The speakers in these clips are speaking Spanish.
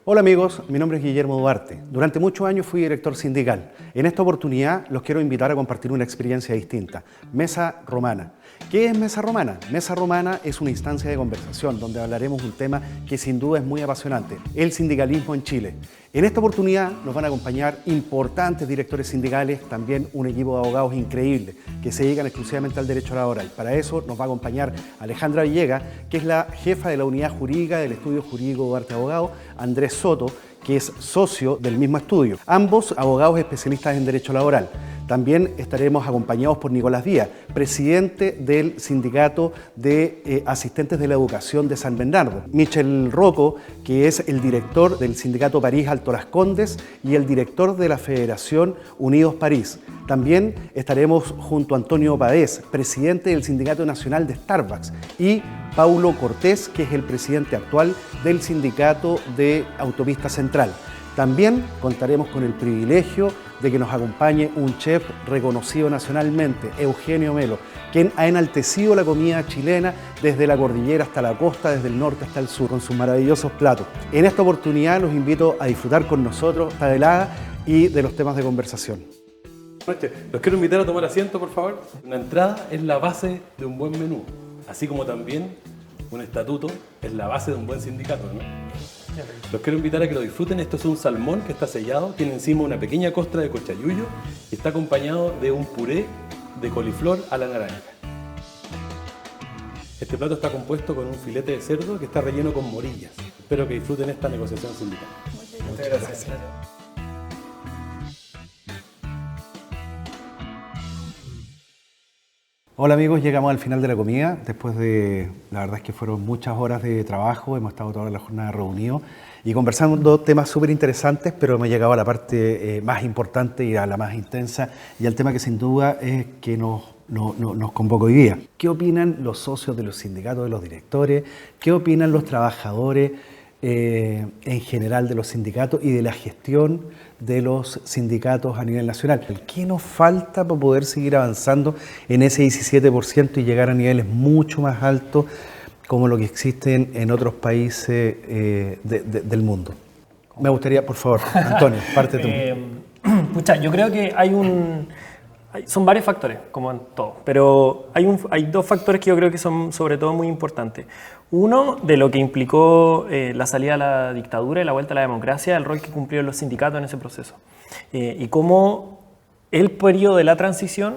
Hola amigos, mi nombre es Guillermo Duarte. Durante muchos años fui director sindical. En esta oportunidad los quiero invitar a compartir una experiencia distinta. Mesa Romana. ¿Qué es Mesa Romana? Mesa Romana es una instancia de conversación donde hablaremos un tema que sin duda es muy apasionante, el sindicalismo en Chile. En esta oportunidad nos van a acompañar importantes directores sindicales, también un equipo de abogados increíble que se dedican exclusivamente al derecho laboral. Para eso nos va a acompañar Alejandra Villegas, que es la jefa de la unidad jurídica del Estudio Jurídico Duarte Abogado, Andrés Soto, que es socio del mismo estudio. Ambos abogados especialistas en derecho laboral. También estaremos acompañados por Nicolás Díaz, presidente del Sindicato de Asistentes de la Educación de San Bernardo. Michel Rocco, que es el director del Sindicato París Alto Las Condes y el director de la Federación Unidos París. También estaremos junto a Antonio Pavés, presidente del Sindicato Nacional de Starbucks, y Paulo Cortés, que es el presidente actual del Sindicato de Autopista Central. También contaremos con el privilegio de que nos acompañe un chef reconocido nacionalmente, Eugenio Melo, quien ha enaltecido la comida chilena desde la cordillera hasta la costa, desde el norte hasta el sur, con sus maravillosos platos. En esta oportunidad los invito a disfrutar con nosotros esta velada y de los temas de conversación. Buenas noches. Los quiero invitar a tomar asiento, por favor. Una entrada es la base de un buen menú, así como también un estatuto es la base de un buen sindicato, ¿no? Los quiero invitar a que lo disfruten. Esto es un salmón que está sellado, tiene encima una pequeña costra de cochayuyo y está acompañado de un puré de coliflor a la naranja. Este plato está compuesto con un filete de cerdo que está relleno con morillas. Espero que disfruten esta negociación sindical. Muchas gracias. Hola amigos, llegamos al final de la comida. Después de, la verdad es que fueron muchas horas de trabajo, hemos estado toda la jornada reunidos y conversando temas súper interesantes, pero hemos llegado a la parte más importante y a la más intensa y al tema que sin duda es que nos convoca hoy día. ¿Qué opinan los socios de los sindicatos de los directores? ¿Qué opinan los trabajadores en general de los sindicatos y de la gestión de los sindicatos a nivel nacional? ¿Qué nos falta para poder seguir avanzando en ese 17% y llegar a niveles mucho más altos como lo que existen en otros países del mundo? Me gustaría, por favor, Antonio, parte tú. Yo creo que son varios factores, como en todo, pero hay dos factores que yo creo que son sobre todo muy importantes. Uno, de lo que implicó la salida a la dictadura y la vuelta a la democracia, el rol que cumplieron los sindicatos en ese proceso. Y cómo el periodo de la transición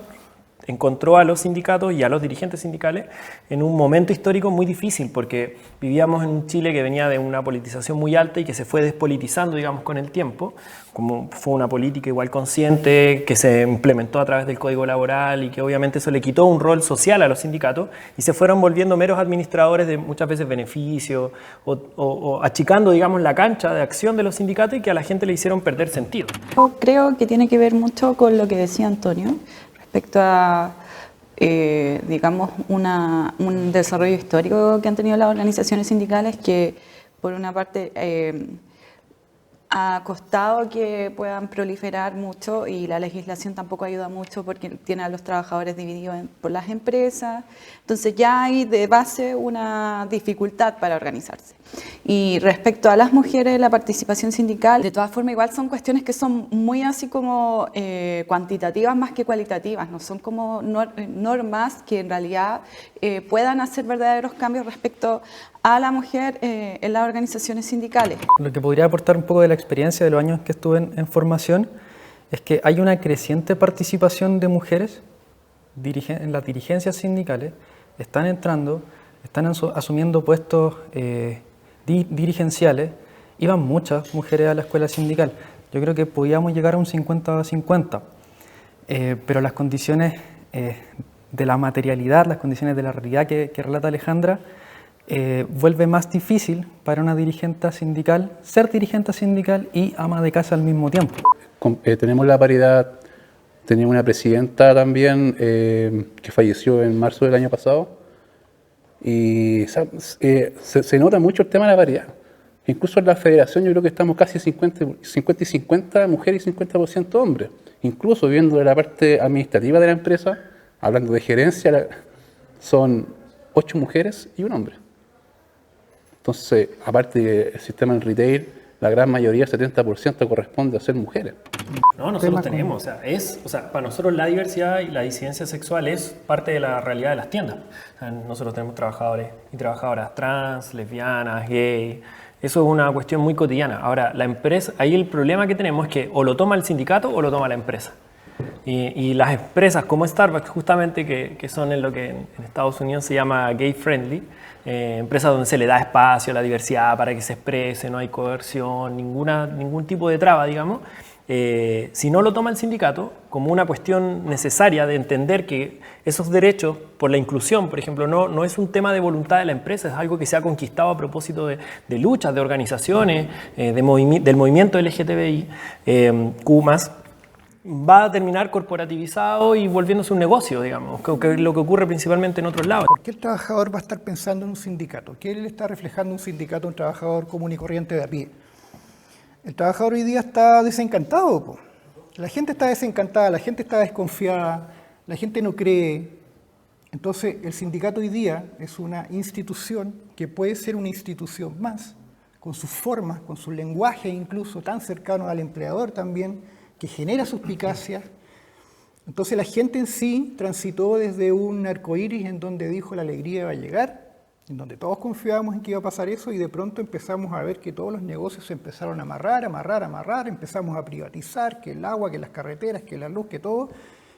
encontró a los sindicatos y a los dirigentes sindicales en un momento histórico muy difícil, porque vivíamos en un Chile que venía de una politización muy alta y que se fue despolitizando, digamos, con el tiempo, como fue una política igual consciente que se implementó a través del Código Laboral y que obviamente eso le quitó un rol social a los sindicatos y se fueron volviendo meros administradores de muchas veces beneficios o achicando, digamos, la cancha de acción de los sindicatos y que a la gente le hicieron perder sentido. Yo creo que tiene que ver mucho con lo que decía Antonio, respecto a, digamos, un desarrollo histórico que han tenido las organizaciones sindicales que, por una parte, ha costado que puedan proliferar mucho y la legislación tampoco ayuda mucho porque tiene a los trabajadores divididos por las empresas. Entonces ya hay de base una dificultad para organizarse. Y respecto a las mujeres, la participación sindical, de todas formas igual son cuestiones que son muy así como cuantitativas más que cualitativas, no son como normas que en realidad puedan hacer verdaderos cambios respecto a la mujer en las organizaciones sindicales. Lo que podría aportar un poco de la experiencia de los años que estuve en formación es que hay una creciente participación de mujeres en las dirigencias sindicales, están entrando, están asumiendo puestos dirigenciales y van muchas mujeres a la escuela sindical. Yo creo que podíamos llegar a un 50-50, pero las condiciones de la materialidad, las condiciones de la realidad que relata Alejandra, vuelve más difícil para una dirigente sindical ser dirigente sindical y ama de casa al mismo tiempo. Tenemos la paridad, tenemos una presidenta también que falleció en marzo del año pasado y se nota mucho el tema de la paridad. Incluso en la federación yo creo que estamos casi 50 y 50 mujeres y 50% hombres. Incluso viendo de la parte administrativa de la empresa, hablando de gerencia, son 8 mujeres y un hombre. Entonces, aparte del sistema en retail, la gran mayoría, el 70%, corresponde a ser mujeres. No, nosotros tenemos, o sea, para nosotros la diversidad y la disidencia sexual es parte de la realidad de las tiendas. O sea, nosotros tenemos trabajadores y trabajadoras trans, lesbianas, gay. Eso es una cuestión muy cotidiana. Ahora, la empresa, ahí el problema que tenemos es que o lo toma el sindicato o lo toma la empresa. Y las empresas como Starbucks, justamente, que son en lo que en Estados Unidos se llama gay friendly, empresas donde se le da espacio a la diversidad para que se exprese, no hay coerción, ningún tipo de traba, digamos. Si no lo toma el sindicato como una cuestión necesaria de entender que esos derechos por la inclusión, por ejemplo, no es un tema de voluntad de la empresa, es algo que se ha conquistado a propósito de luchas, de organizaciones, del movimiento LGTBI, Q+, va a terminar corporativizado y volviéndose un negocio, digamos, que es lo que ocurre principalmente en otros lados. ¿Por qué el trabajador va a estar pensando en un sindicato? ¿Qué le está reflejando un sindicato a un trabajador común y corriente de a pie? El trabajador hoy día está desencantado, po. La gente está desencantada, la gente está desconfiada, la gente no cree. Entonces, el sindicato hoy día es una institución que puede ser una institución más, con sus formas, con su lenguaje incluso tan cercano al empleador también, que genera suspicacias. Entonces la gente en sí transitó desde un arcoíris en donde dijo la alegría iba a llegar, en donde todos confiábamos en que iba a pasar eso y de pronto empezamos a ver que todos los negocios se empezaron a amarrar, empezamos a privatizar, que el agua, que las carreteras, que la luz, que todo,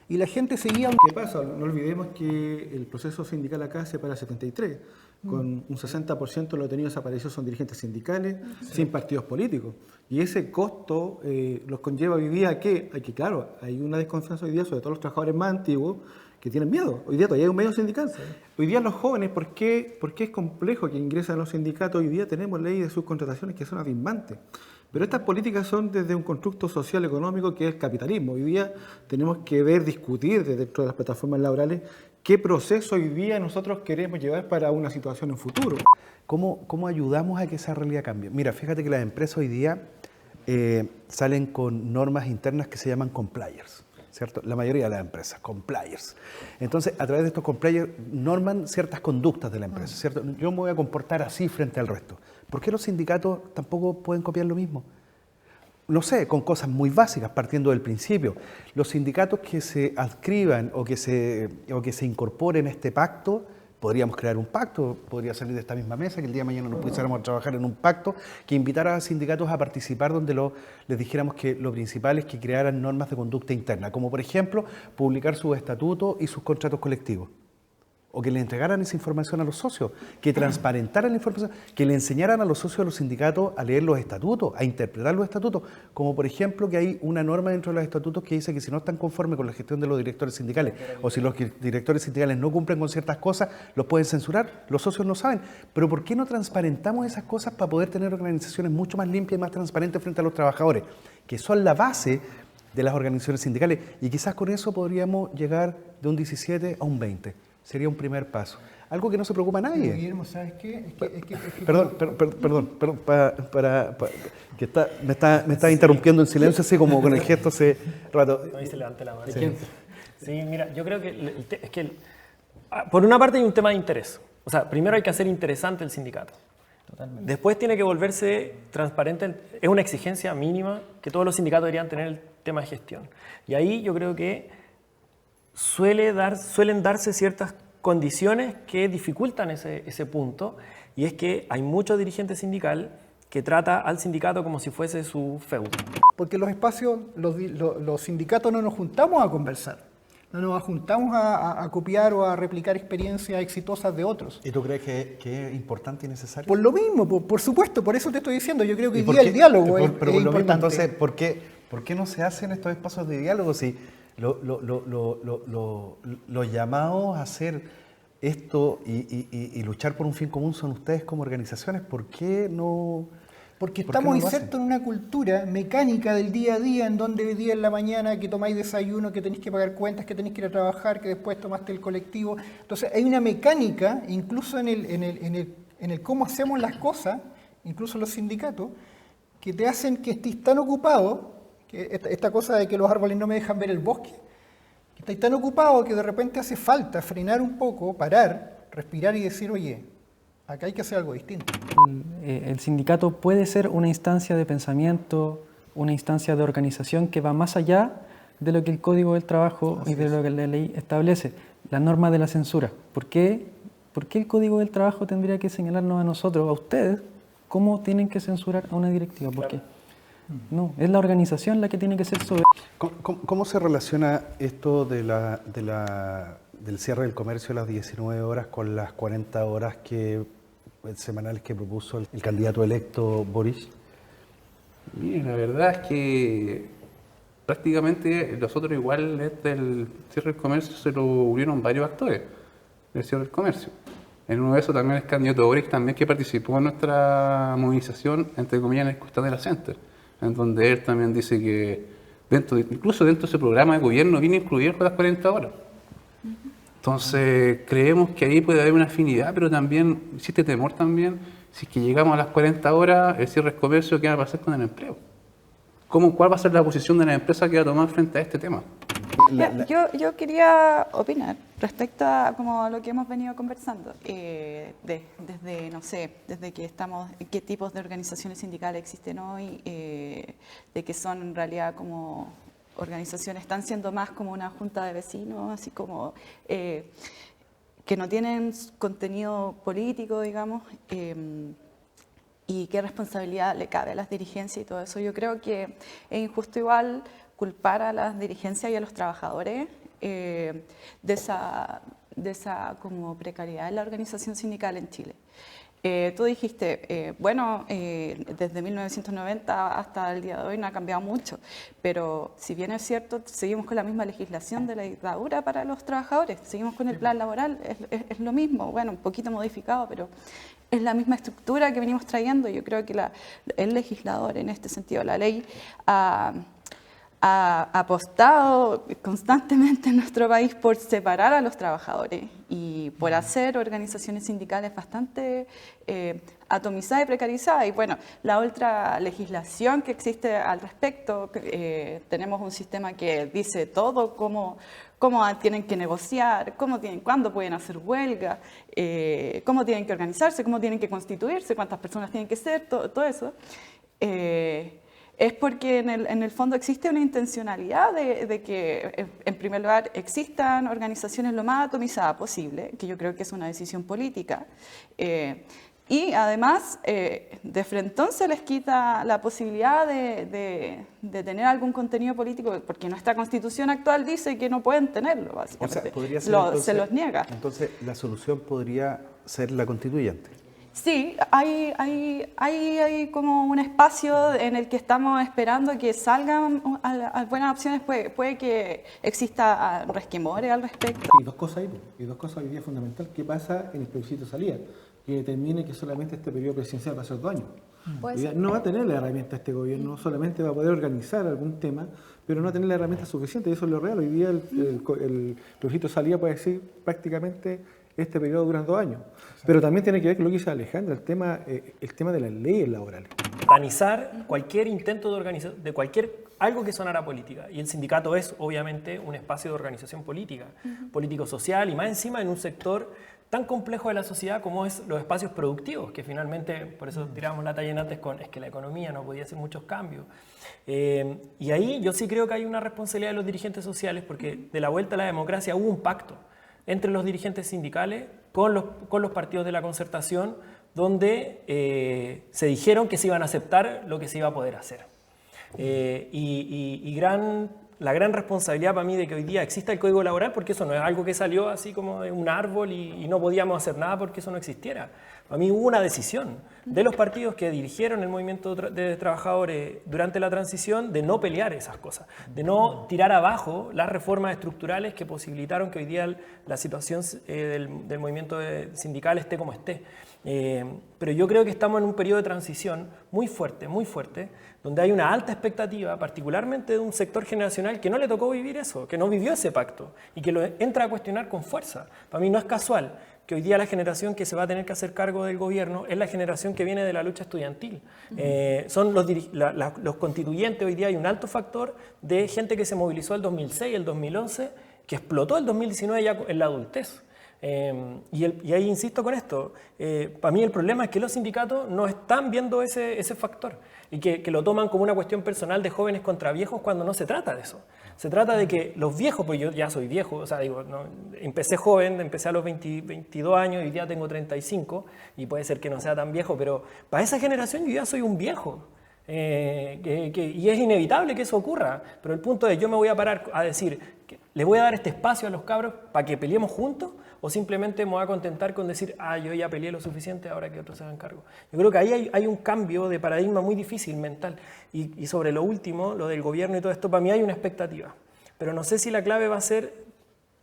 y la gente seguía... ¿Qué pasa? No olvidemos que el proceso sindical acá se para el 73, con un 60% de los detenidos desaparecidos son dirigentes sindicales, sin partidos políticos. Y ese costo los conlleva hoy día a que, claro, hay una desconfianza hoy día, sobre todo los trabajadores más antiguos, que tienen miedo. Hoy día todavía hay un medio sindical. Sí. Hoy día los jóvenes, ¿por qué es complejo que ingresen a los sindicatos? Hoy día tenemos leyes de subcontrataciones que son abismantes. Pero estas políticas son desde un constructo social económico que es el capitalismo. Hoy día tenemos que discutir dentro de las plataformas laborales qué proceso hoy día nosotros queremos llevar para una situación en futuro. ¿Cómo ayudamos a que esa realidad cambie? Mira, fíjate que las empresas hoy día salen con normas internas que se llaman compliers, ¿cierto? La mayoría de las empresas, compliers. Entonces, a través de estos compliers norman ciertas conductas de la empresa, ¿cierto? Yo me voy a comportar así frente al resto. ¿Por qué los sindicatos tampoco pueden copiar lo mismo? No sé, con cosas muy básicas, partiendo del principio. Los sindicatos que se adscriban o que se incorporen a este pacto, podríamos crear un pacto, podría salir de esta misma mesa, que el día de mañana nos pusiéramos a trabajar en un pacto que invitara a sindicatos a participar, donde les dijéramos que lo principal es que crearan normas de conducta interna, como por ejemplo publicar sus estatutos y sus contratos colectivos. O que le entregaran esa información a los socios, que transparentaran la información, que le enseñaran a los socios de los sindicatos a leer los estatutos, a interpretar los estatutos, como por ejemplo que hay una norma dentro de los estatutos que dice que si no están conformes con la gestión de los directores sindicales o si los directores sindicales no cumplen con ciertas cosas, los pueden censurar, los socios no saben. Pero ¿por qué no transparentamos esas cosas para poder tener organizaciones mucho más limpias y más transparentes frente a los trabajadores, que son la base de las organizaciones sindicales? Y quizás con eso podríamos llegar de un 17 a un 20. Sería un primer paso. Algo que no se preocupa a nadie. Guillermo, ¿sabes qué? Perdón, que me está interrumpiendo en silencio, así como con el gesto hace rato. Ahí se levanta la mano. Sí, mira, yo creo que por una parte hay un tema de interés. O sea, primero hay que hacer interesante el sindicato. Totalmente. Después tiene que volverse transparente. Es una exigencia mínima que todos los sindicatos deberían tener el tema de gestión. Y ahí yo creo que suelen darse ciertas condiciones que dificultan ese punto, y es que hay mucho dirigente sindical que trata al sindicato como si fuese su feudo. Porque los espacios, los sindicatos no nos juntamos a conversar, no nos juntamos a copiar o a replicar experiencias exitosas de otros. ¿Y tú crees que es importante y necesario? Por lo mismo, por supuesto, por eso te estoy diciendo, yo creo que hoy día el diálogo es importante. Entonces, ¿por qué no se hacen estos espacios de diálogo si los llamados a hacer esto y luchar por un fin común son ustedes como organizaciones? ¿Por qué no? Porque estamos insertos en una cultura mecánica del día a día, en donde hoy día en la mañana que tomáis desayuno, que tenéis que pagar cuentas, que tenéis que ir a trabajar, que después tomaste el colectivo. Entonces hay una mecánica, incluso en el cómo hacemos las cosas, incluso los sindicatos, que te hacen que estés tan ocupado, que esta cosa de que los árboles no me dejan ver el bosque, que estáis tan ocupado que de repente hace falta frenar un poco, parar, respirar y decir, oye, Acá hay que hacer algo distinto. El sindicato puede ser una instancia de pensamiento, una instancia de organización que va más allá de lo que el Código del Trabajo y de lo que la ley establece. La norma de la censura. ¿Por qué el Código del Trabajo tendría que señalarnos a nosotros, a ustedes, cómo tienen que censurar a una directiva? ¿Por qué? No, es la organización la que tiene que ser sobre... ¿Cómo se relaciona esto del cierre del comercio a las 19 horas con las 40 horas semanales que propuso el candidato electo Boris? Miren, la verdad es que prácticamente nosotros igual desde el cierre del comercio se lo unieron varios actores del cierre del comercio. En uno de esos también el candidato Boris también que participó en nuestra movilización, entre comillas, en el Costanera Center, en donde él también dice que incluso dentro de ese programa de gobierno viene incluido con las 40 horas. Entonces creemos que ahí puede haber una afinidad, pero también existe temor también, si es que llegamos a las 40 horas, el cierre del comercio, ¿qué va a pasar con el empleo? ¿Cuál va a ser la posición de la empresa que va a tomar frente a este tema? Yo quería opinar respecto a como lo que hemos venido conversando, desde, no sé, desde que estamos, qué tipos de organizaciones sindicales existen hoy, de que son en realidad como organizaciones, están siendo más como una junta de vecinos, así como que no tienen contenido político, digamos, y qué responsabilidad le cabe a las dirigencias y todo eso. Yo creo que es injusto igual culpar a las dirigencias y a los trabajadores de esa como precariedad en la organización sindical en Chile. Tú dijiste, desde 1990 hasta el día de hoy no ha cambiado mucho, pero si bien es cierto, seguimos con la misma legislación de la dictadura para los trabajadores, seguimos con el plan laboral, es lo mismo, bueno, un poquito modificado, pero es la misma estructura que venimos trayendo. Yo creo que el legislador, en este sentido, la ley, ha apostado constantemente en nuestro país por separar a los trabajadores y por hacer organizaciones sindicales bastante atomizadas y precarizadas. Y bueno, la otra legislación que existe al respecto, tenemos un sistema que dice todo, cómo tienen que negociar, cuándo pueden hacer huelga, cómo tienen que organizarse, cómo tienen que constituirse, cuántas personas tienen que ser, todo eso. Es porque en el fondo existe una intencionalidad de que, en primer lugar, existan organizaciones lo más atomizadas posible, que yo creo que es una decisión política, y además, de frentón se les quita la posibilidad de tener algún contenido político, porque nuestra Constitución actual dice que no pueden tenerlo, básicamente. O sea, podría ser se los niega. Entonces, la solución podría ser la constituyente. Sí, hay como un espacio en el que estamos esperando que salgan buenas opciones. Puede que exista resquemores al respecto. Y dos cosas hoy día fundamental. ¿Qué pasa en el plebiscito de salida? Que determine que solamente este periodo presidencial va a ser 2 años. No va a tener la herramienta este gobierno, solamente va a poder organizar algún tema, pero no va a tener la herramienta suficiente, y eso es lo real. Hoy día el plebiscito de salida puede decir prácticamente este periodo dura 2 años. Pero también tiene que ver con lo que dice Alejandra, el tema de las leyes laborales. Satanizar cualquier intento de organización, de algo que sonara política. Y el sindicato es, obviamente, un espacio de organización política, político-social, y más encima en un sector tan complejo de la sociedad como es los espacios productivos, que finalmente, por eso tiramos la talla antes es que la economía no podía hacer muchos cambios. Y ahí yo sí creo que hay una responsabilidad de los dirigentes sociales, porque de la vuelta a la democracia hubo un pacto entre los dirigentes sindicales con los partidos de la concertación, donde se dijeron que se iban a aceptar lo que se iba a poder hacer. La gran responsabilidad para mí de que hoy día exista el Código Laboral, porque eso no es algo que salió así como de un árbol y no podíamos hacer nada porque eso no existiera. Para mí hubo una decisión de los partidos que dirigieron el movimiento de trabajadores durante la transición de no pelear esas cosas, de no tirar abajo las reformas estructurales que posibilitaron que hoy día la situación del movimiento sindical esté como esté. Pero yo creo que estamos en un periodo de transición muy fuerte, donde hay una alta expectativa, particularmente de un sector generacional que no le tocó vivir eso, que no vivió ese pacto y que lo entra a cuestionar con fuerza. Para mí no es casual que hoy día la generación que se va a tener que hacer cargo del gobierno es la generación que viene de la lucha estudiantil. Son los constituyentes. Hoy día hay un alto factor de gente que se movilizó el 2006, el 2011, que explotó el 2019 ya en la adultez. Y ahí insisto con esto, para mí el problema es que los sindicatos no están viendo ese factor y que lo toman como una cuestión personal de jóvenes contra viejos cuando no se trata de eso. Se trata de que los viejos, pues yo ya soy viejo, o sea, digo, no, empecé joven, empecé a los 22 años y ya tengo 35 y puede ser que no sea tan viejo, pero para esa generación yo ya soy un viejo. Y es inevitable que eso ocurra, pero el punto es, yo me voy a parar a decir, ¿le voy a dar este espacio a los cabros para que peleemos juntos? ¿O simplemente me voy a contentar con decir, yo ya peleé lo suficiente, ahora que otros se hagan cargo? Yo creo que ahí hay un cambio de paradigma muy difícil mental. Y sobre lo último, lo del gobierno y todo esto, para mí hay una expectativa. Pero no sé si la clave va a ser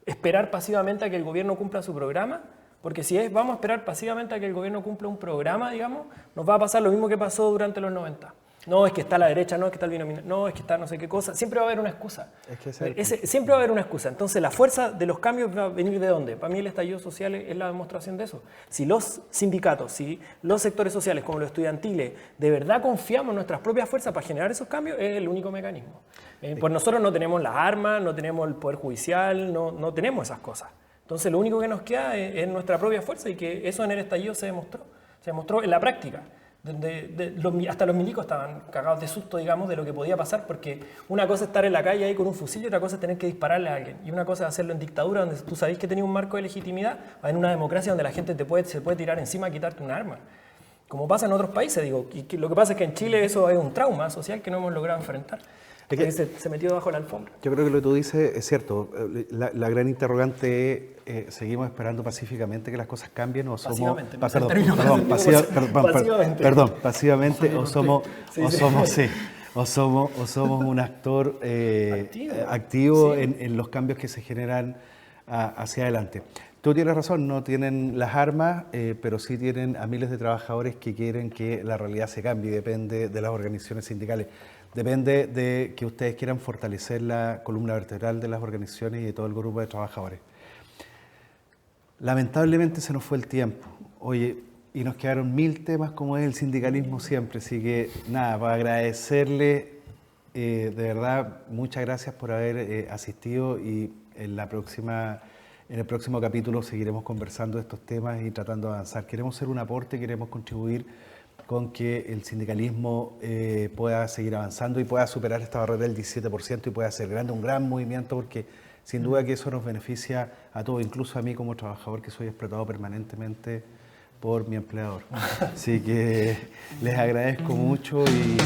esperar pasivamente a que el gobierno cumpla su programa, porque si vamos a esperar pasivamente a que el gobierno cumpla un programa, digamos, nos va a pasar lo mismo que pasó durante los 90. No, es que está la derecha, no, es que está el binomio, no, es que está no sé qué cosa. Siempre va a haber una excusa. Siempre va a haber una excusa. Entonces, la fuerza de los cambios va a venir ¿de dónde? Para mí el estallido social es la demostración de eso. Si los sindicatos, si los sectores sociales, como los estudiantiles, de verdad confiamos en nuestras propias fuerzas para generar esos cambios, es el único mecanismo. Pues nosotros no tenemos las armas, no tenemos el poder judicial, no tenemos esas cosas. Entonces, lo único que nos queda es nuestra propia fuerza y que eso en el estallido se demostró en la práctica. Hasta los milicos estaban cagados de susto, digamos, de lo que podía pasar, porque una cosa es estar en la calle ahí con un fusil y otra cosa es tener que dispararle a alguien. Y una cosa es hacerlo en dictadura, donde tú sabes que tenía un marco de legitimidad, en una democracia donde la gente se puede tirar encima y quitarte un arma. Como pasa en otros países, digo. Y lo que pasa es que en Chile eso es un trauma social que no hemos logrado enfrentar. Se metió debajo de la alfombra. Yo creo que lo que tú dices es cierto. La gran interrogante es, ¿seguimos esperando pacíficamente que las cosas cambien o somos... Pasivamente o somos un actor activo en los cambios que se generan hacia adelante? Tú tienes razón, no tienen las armas, pero sí tienen a miles de trabajadores que quieren que la realidad se cambie, depende de las organizaciones sindicales. Depende de que ustedes quieran fortalecer la columna vertebral de las organizaciones y de todo el grupo de trabajadores. Lamentablemente se nos fue el tiempo. Oye, y nos quedaron 1000 temas como es el sindicalismo siempre. Así que nada, para agradecerle, de verdad, muchas gracias por haber asistido y en el próximo capítulo seguiremos conversando de estos temas y tratando de avanzar. Queremos ser un aporte, queremos contribuir con que el sindicalismo pueda seguir avanzando y pueda superar esta barrera del 17% y pueda ser grande, un gran movimiento, porque sin duda que eso nos beneficia a todos, incluso a mí como trabajador que soy explotado permanentemente por mi empleador. Así que les agradezco mucho y